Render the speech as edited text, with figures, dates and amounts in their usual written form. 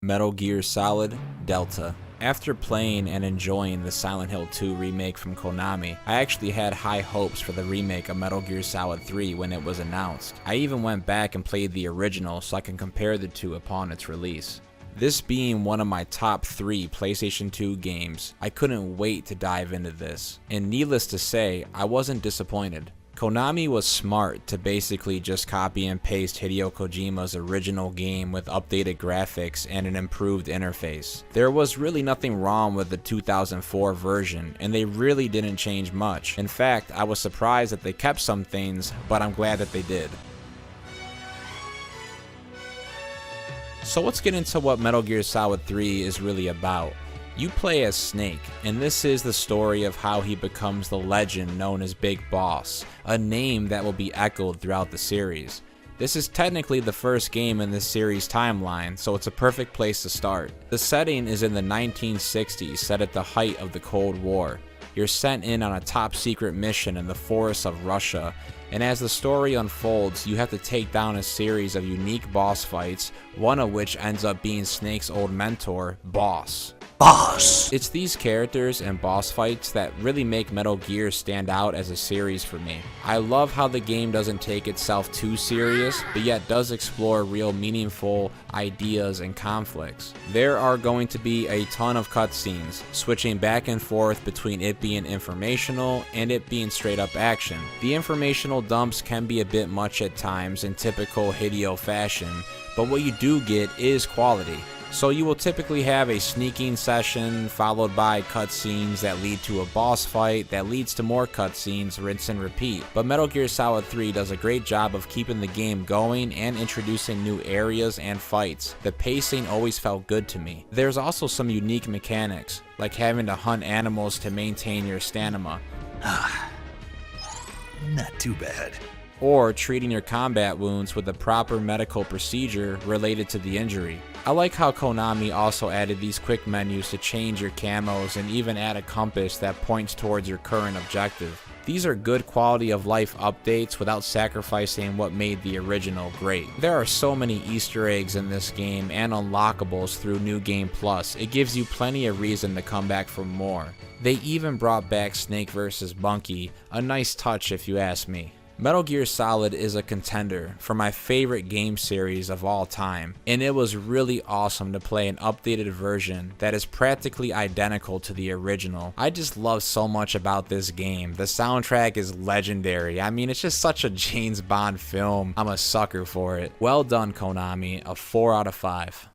Metal Gear Solid Delta. After playing and enjoying the Silent Hill 2 remake from Konami, I actually had high hopes for the remake of Metal Gear Solid 3 when it was announced. I even went back and played the original so I can compare the two upon its release. This being one of my top 3 PlayStation 2 games, I couldn't wait to dive into this. And needless to say, I wasn't disappointed. Konami was smart to basically just copy and paste Hideo Kojima's original game with updated graphics and an improved interface. There was really nothing wrong with the 2004 version, and they really didn't change much. In fact, I was surprised that they kept some things, but I'm glad that they did. So let's get into what Metal Gear Solid 3 is really about. You play as Snake, and this is the story of how he becomes the legend known as Big Boss, a name that will be echoed throughout the series. This is technically the first game in this series timeline, so it's a perfect place to start. The setting is in the 1960s, set at the height of the Cold War. You're sent in on a top secret mission in the forests of Russia, and as the story unfolds, you have to take down a series of unique boss fights, one of which ends up being Snake's old mentor, Boss. It's these characters and boss fights that really make Metal Gear stand out as a series for me. I love how the game doesn't take itself too serious, but yet does explore real meaningful ideas and conflicts. There are going to be a ton of cutscenes, switching back and forth between it being informational and it being straight up action. The informational dumps can be a bit much at times in typical Hideo fashion, but what you do get is quality. So you will typically have a sneaking session followed by cutscenes that lead to a boss fight that leads to more cutscenes, rinse and repeat. But Metal Gear Solid 3 does a great job of keeping the game going and introducing new areas and fights. The pacing always felt good to me. There's also some unique mechanics, like having to hunt animals to maintain your stamina. Not too bad. Or treating your combat wounds with a proper medical procedure related to the injury. I like how Konami also added these quick menus to change your camos and even add a compass that points towards your current objective. These are good quality of life updates without sacrificing what made the original great. There are so many Easter eggs in this game and unlockables through New Game Plus, it gives you plenty of reason to come back for more. They even brought back Snake vs. Bunky, a nice touch if you ask me. Metal Gear Solid is a contender for my favorite game series of all time, and it was really awesome to play an updated version that is practically identical to the original. I just love so much about this game. The soundtrack is legendary. I mean, it's just such a James Bond film. I'm a sucker for it. Well done, Konami. A 4 out of 5.